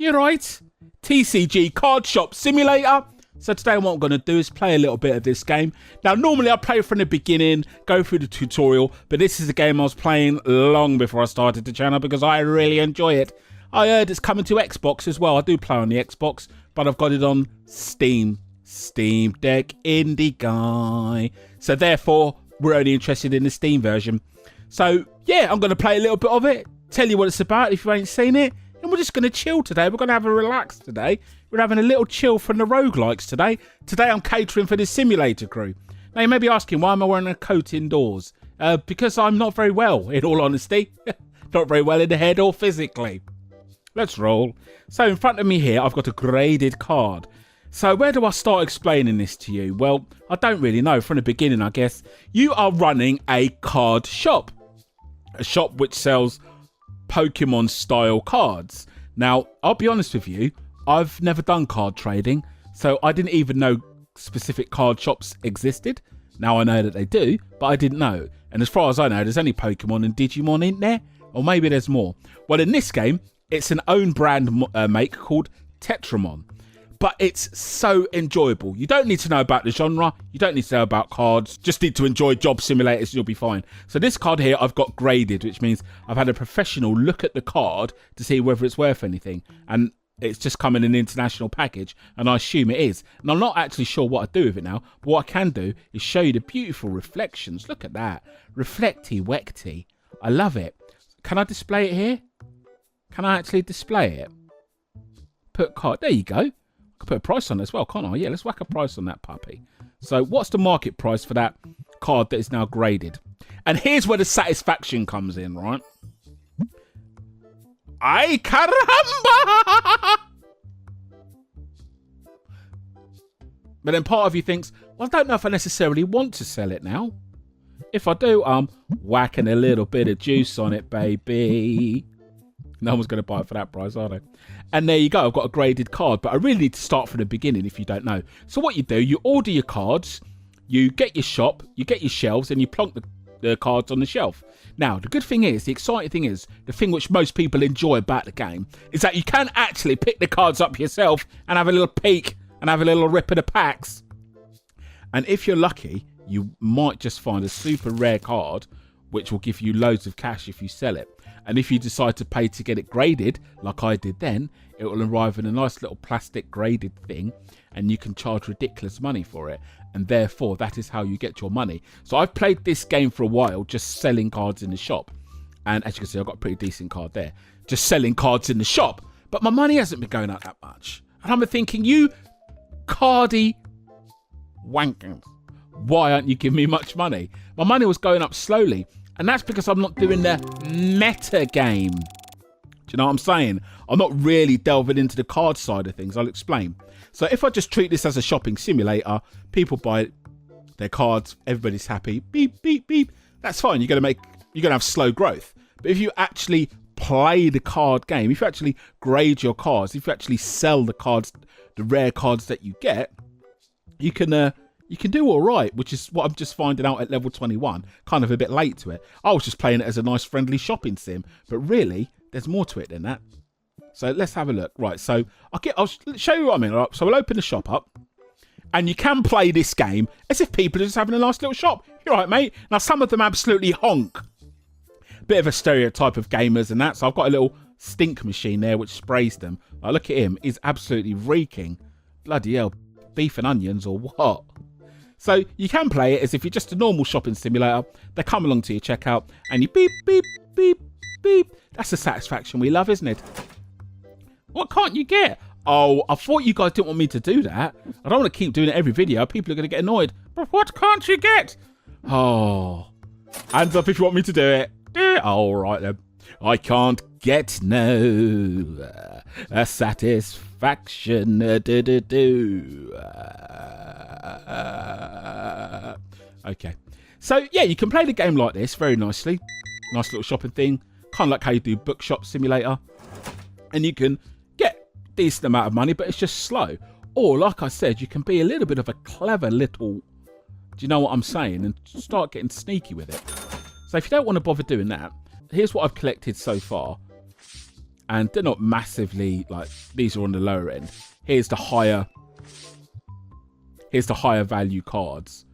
You're right. TCG Card Shop Simulator. So today what I'm going to do is play a little bit of this game. Now, normally I play from the beginning, go through the tutorial, but this is a game I was playing long before I started the channel because I really enjoy it. I heard it's coming to Xbox as well. I do play on the Xbox, but I've got it on Steam. Steam Deck Indie Guy. So therefore, we're only interested in the Steam version. So yeah, I'm going to play a little bit of it, tell you what it's about if you ain't seen it, and we're just going to chill today. We're going to have a relax today. We're having a little chill from the roguelikes today. Today I'm catering for the simulator crew. Now you may be asking, why am I wearing a coat indoors? Because I'm not very well, in all honesty. Not very well in the head or physically. Let's roll. So in front of me here, I've got a graded card. So where do I start explaining this to you? Well, I don't really know. From the beginning, I guess. You are running a card shop. A shop which sells Pokémon-style cards. Now, I'll be honest with you. I've never done card trading. So I didn't even know specific card shops existed. Now I know that they do, but I didn't know. And as far as I know, there's only Pokemon and Digimon in there. Or maybe there's more. Well, in this game, it's an own brand make called Tetramon. But it's so enjoyable. You don't need to know about the genre. You don't need to know about cards. Just need to enjoy job simulators and you'll be fine. So this card here, I've got graded, which means I've had a professional look at the card to see whether it's worth anything. And it's just come in an international package, and I assume it is. And I'm not actually sure what I do with it now. But what I can do is show you the beautiful reflections. Look at that. Reflecty-wecty. I love it. Can I display it here? Can I actually display it? Put card. There you go. I can put a price on it as well, can't I? Yeah, let's whack a price on that puppy. So what's the market price for that card that is now graded? And here's where the satisfaction comes in, right? Ay caramba! But then part of you thinks, well, I don't know if I necessarily want to sell it now. If I do, I'm whacking a little bit of juice on it, baby. No one's going to buy it for that price, are they? And there you go. I've got a graded card, but I really need to start from the beginning if you don't know. So what you do, you order your cards, you get your shop, you get your shelves, and you plonk the cards on the shelf. Now, the good thing is, the exciting thing is, the thing which most people enjoy about the game is that you can actually pick the cards up yourself and have a little peek and have a little rip of the packs. And if you're lucky, you might just find a super rare card which will give you loads of cash if you sell it. And if you decide to pay to get it graded, like I did then, it will arrive in a nice little plastic graded thing and you can charge ridiculous money for it. And therefore, that is how you get your money. So I've played this game for a while, just selling cards in the shop. And as you can see, I've got a pretty decent card there. Just selling cards in the shop. But my money hasn't been going up that much. And I'm thinking, you cardy wankers, why aren't you giving me much money? My money was going up slowly. And that's because I'm not doing the meta game. Do you know what I'm saying? I'm not really delving into the card side of things. I'll explain. So if I just treat this as a shopping simulator, people buy their cards, everybody's happy. Beep, beep, beep. That's fine. You're going to have slow growth. But if you actually play the card game, if you actually grade your cards, if you actually sell the cards, the rare cards that you get, you can do all right, which is what I'm just finding out at level 21. Kind of a bit late to it. I was just playing it as a nice friendly shopping sim, but really, there's more to it than that. So let's have a look. Right, so I'll show you what I mean. Right, so we'll open the shop up, and you can play this game as if people are just having a nice little shop. You're right, mate. Now, some of them absolutely honk. Bit of a stereotype of gamers and that. So I've got a little stink machine there which sprays them. Look at him. He's absolutely reeking. Bloody hell. Beef and onions or what? So you can play it as if you're just a normal shopping simulator. They come along to your checkout and you beep, beep, beep, beep. That's the satisfaction we love, isn't it? What can't you get? Oh, I thought you guys didn't want me to do that. I don't want to keep doing it every video. People are going to get annoyed. But what can't you get? Oh, hands up if you want me to do it. All right then. I can't get no satisfaction. Okay. So, yeah, you can play the game like this very nicely. Nice little shopping thing. Kind of like how you do Bookshop Simulator. And you can get a decent amount of money, but it's just slow. Or, like I said, you can be a little bit of a clever little... Do you know what I'm saying? And start getting sneaky with it. So if you don't want to bother doing that, here's what I've collected so far. and they're not massively like, these are on the lower end. Here's the higher value cards,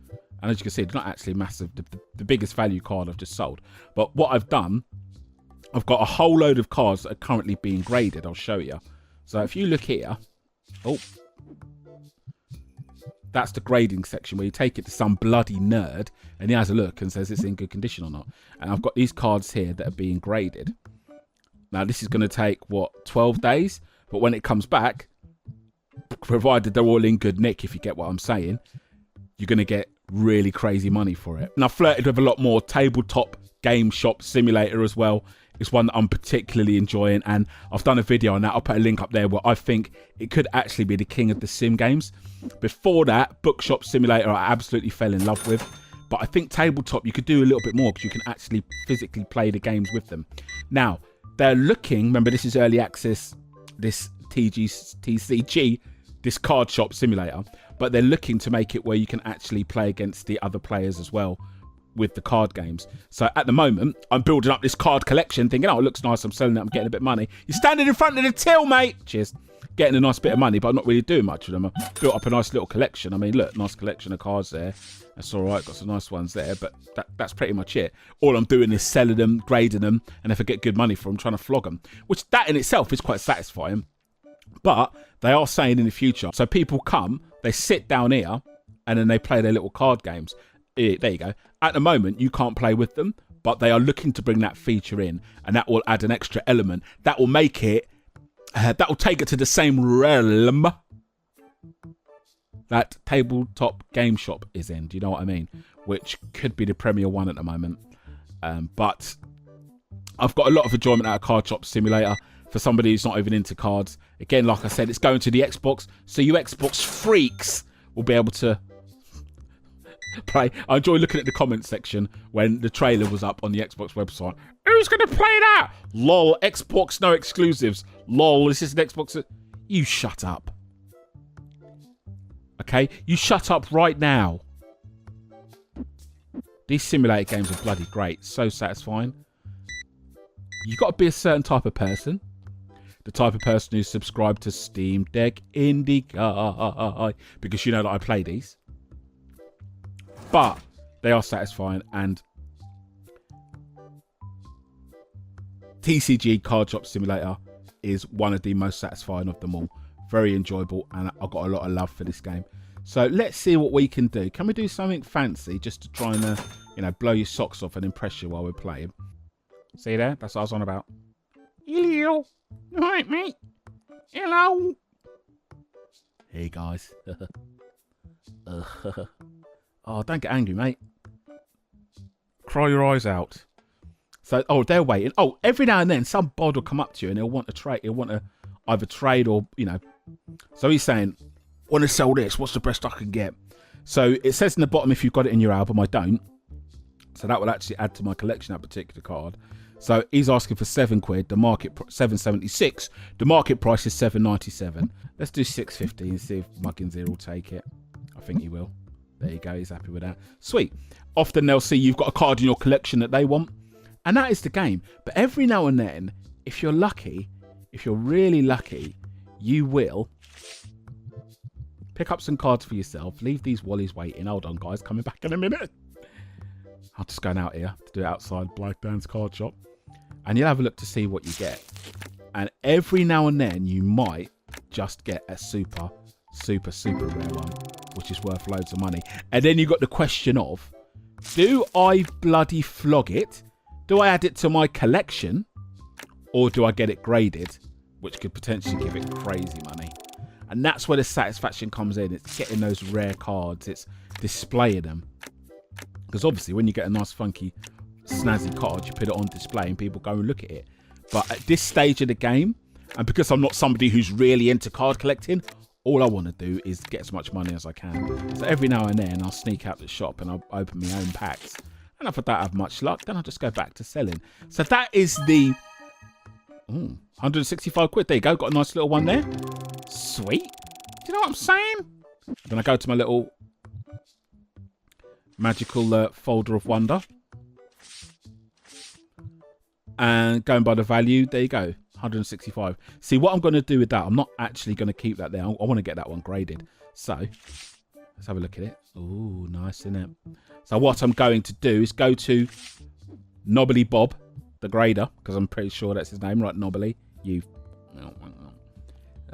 and as you can see, they're not actually massive. The biggest value card I've just sold. But what I've done, I've got a whole load of cards that are currently being graded. I'll show you. So if you look here, oh, that's the grading section where you take it to some bloody nerd and he has a look and says it's in good condition or not. And I've got these cards here that are being graded. Now this is going to take, what, 12 days? But when it comes back, provided they're all in good nick, if you get what I'm saying, you're going to get really crazy money for it. And I've flirted with a lot more. Tabletop Game Shop Simulator as well. It's one that I'm particularly enjoying, and I've done a video on that. I'll put a link up there where I think it could actually be the king of the sim games. Before that, Bookshop Simulator I absolutely fell in love with, but I think tabletop you could do a little bit more because you can actually physically play the games with them. Now they're looking, remember this is early access, this TCG, this Card Shop Simulator, but they're looking to make it where you can actually play against the other players as well with the card games. So at the moment, I'm building up this card collection, thinking, oh, it looks nice, I'm selling it, I'm getting a bit of money. You're standing in front of the till, mate. Cheers. Getting a nice bit of money, but I'm not really doing much with them. I built up a nice little collection. I mean, look, nice collection of cards there. That's all right, got some nice ones there, but that's pretty much it. All I'm doing is selling them, grading them, and if I get good money for them, trying to flog them, which that in itself is quite satisfying. But they are saying in the future, so people come, they sit down here, and then they play their little card games. There you go. At the moment, you can't play with them, but they are looking to bring that feature in, and that will add an extra element. That will make it, that will take it to the same realm that Tabletop Game Shop is in. Do you know what I mean? Which could be the premier one at the moment. But I've got a lot of enjoyment out of Card Shop Simulator for somebody who's not even into cards. Again, like I said, it's going to the Xbox, so you Xbox freaks will be able to play. I enjoy looking at the comment section when the trailer was up on the Xbox website. Who's going to play that? Lol, Xbox, no exclusives. Lol, this is an Xbox. You shut up. Okay? You shut up right now. These simulator games are bloody great. So satisfying. You've got to be a certain type of person. The type of person who's subscribed to Steam Deck Indie Guy. Because you know that I play these. But they are satisfying, and TCG Card Shop Simulator is one of the most satisfying of them all. Very enjoyable, and I've got a lot of love for this game. So let's see what we can do. Can we do something fancy just to try and, you know, blow your socks off and impress you while we're playing? See there? That's what I was on about. Hello. All right, mate. Hello. Hey, guys. Oh, don't get angry, mate. Cry your eyes out. So, oh, they're waiting. Oh, every now and then, some bod will come up to you and he'll want to trade. He'll want to either trade or, you know. So he's saying, want to sell this. What's the best I can get? So it says in the bottom if you've got it in your album. I don't. So that will actually add to my collection, that particular card. So he's asking for £7. The market, £7.76. The market price is £7.97. Let's do £6.50 and see if Muggins here will take it. I think he will. There you go, he's happy with that. Sweet. Often they'll see you've got a card in your collection that they want, and that is the game. But every now and then, if you're lucky, if you're really lucky, you will pick up some cards for yourself. Leave these wallies waiting. Hold on, guys, coming back in a minute. I'm just going out here to do it outside Black Dan's card shop, and you'll have a look to see what you get. And every now and then, you might just get a super rare one, which is worth loads of money. And then you got the question of, do I bloody flog it? Do I add it to my collection? Or do I get it graded, which could potentially give it crazy money? And that's where the satisfaction comes in. It's getting those rare cards. It's displaying them. Because obviously when you get a nice funky snazzy card, you put it on display and people go and look at it. But at this stage of the game, and because I'm not somebody who's really into card collecting, all I want to do is get as much money as I can. So every now and then I'll sneak out the shop and I'll open my own packs. And if I don't have much luck, then I'll just go back to selling. So that is the 165 quid. There you go. Got a nice little one there. Sweet. Do you know what I'm saying? Then I go to my little magical folder of wonder. And going by the value, there you go. 165. See, what I'm going to do with that, I'm not actually going to keep that there. I want to get that one graded. So, let's have a look at it. Ooh, nice, isn't it? So what I'm going to do is go to Knobbly Bob, the grader, because I'm pretty sure that's his name, right? Knobbly.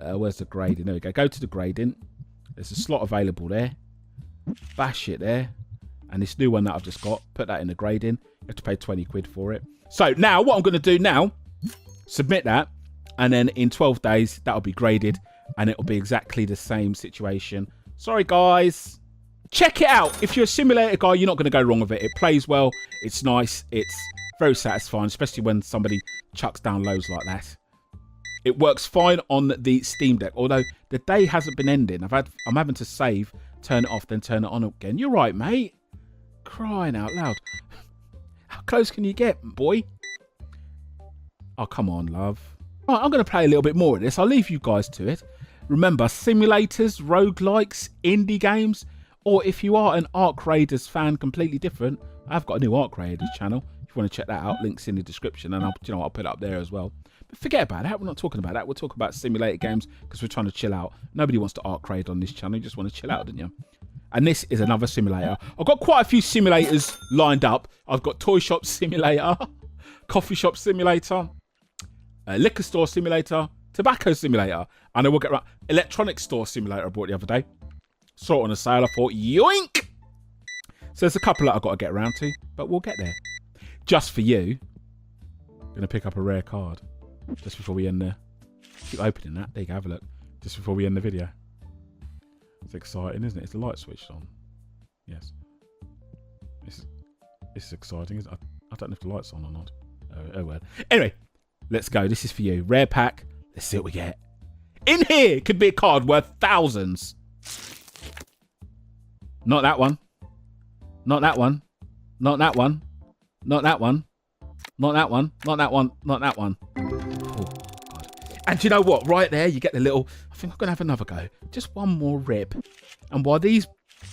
Where's the grading? There we go. Go to the grading. There's a slot available there. Bash it there. And this new one that I've just got, put that in the grading. You have to pay 20 quid for it. So now what I'm going to do now, submit that. And then in 12 days, that'll be graded. And it'll be exactly the same situation. Sorry, guys. Check it out. If you're a simulator guy, you're not going to go wrong with it. It plays well. It's nice. It's very satisfying, especially when somebody chucks down loads like that. It works fine on the Steam Deck, although the day hasn't been ending. I'm having to save, turn it off, then turn it on again. You're right, mate. Crying out loud. How close can you get, boy? Oh, come on, love. Right, I'm going to play a little bit more of this. I'll leave you guys to it. Remember, simulators, roguelikes, indie games, or if you are an Ark Raiders fan, completely different, I've got a new Ark Raiders channel. If you want to check that out, links in the description, and I'll put it up there as well. But forget about that. We're not talking about that. We're talking about simulator games because we're trying to chill out. Nobody wants to Ark Raid on this channel. You just want to chill out, don't you? And this is another simulator. I've got quite a few simulators lined up. I've got Toy Shop Simulator, Coffee Shop Simulator, Liquor Store Simulator, Tobacco Simulator, and I will get around Electronic Store Simulator I bought the other day. Saw it on a sale. I thought, yoink! So there's a couple that I've got to get around to, but we'll get there. Just for you, I'm going to pick up a rare card just before we end the... Keep opening that. There you go, have a look. Just before we end the video. It's exciting, isn't it? Is the light switched on? Yes. This is exciting, isn't it? I don't know if the light's on or not. Oh well. Anyway, let's go. This is for you. Rare pack. Let's see what we get. In here could be a card worth thousands. Not that one. Not that one. Not that one. Not that one. Not that one. Not that one. Not that one. Oh, God. And do you know what? Right there, you get the little... I think I'm going to have another go. Just one more rip. And while these...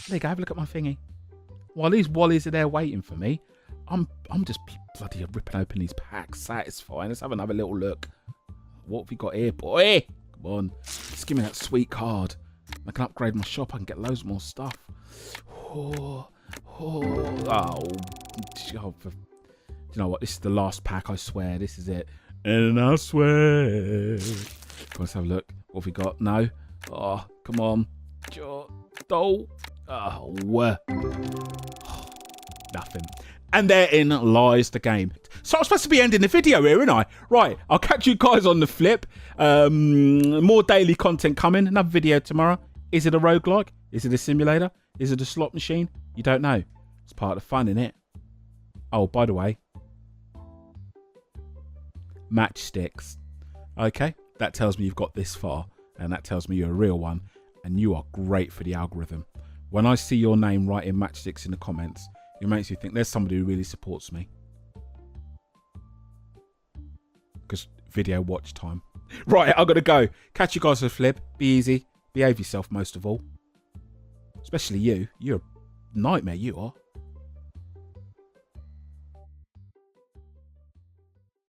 There you go. Have a look at my thingy. While these wallies are there waiting for me, I'm just bloody ripping open these packs. Satisfying. Let's have another little look. What have we got here, boy? Come on. Just give me that sweet card. I can upgrade my shop. I can get loads more stuff. Oh. You know what? This is the last pack, I swear. This is it. And I swear. Let's have a look. What have we got? No. Oh, come on. Nothing. And therein lies the game. So I'm supposed to be ending the video here, aren't I? Right. I'll catch you guys on the flip. More daily content coming. Another video tomorrow. Is it a roguelike? Is it a simulator? Is it a slot machine? You don't know. It's part of the fun, innit? Oh, by the way. Matchsticks. Okay. That tells me you've got this far. And that tells me you're a real one. And you are great for the algorithm. When I see your name writing Matchsticks in the comments, it makes me think there's somebody who really supports me. Because video watch time. Right, I've got to go. Catch you guys for the flip. Be easy. Behave yourself most of all. Especially you. You're a nightmare, you are.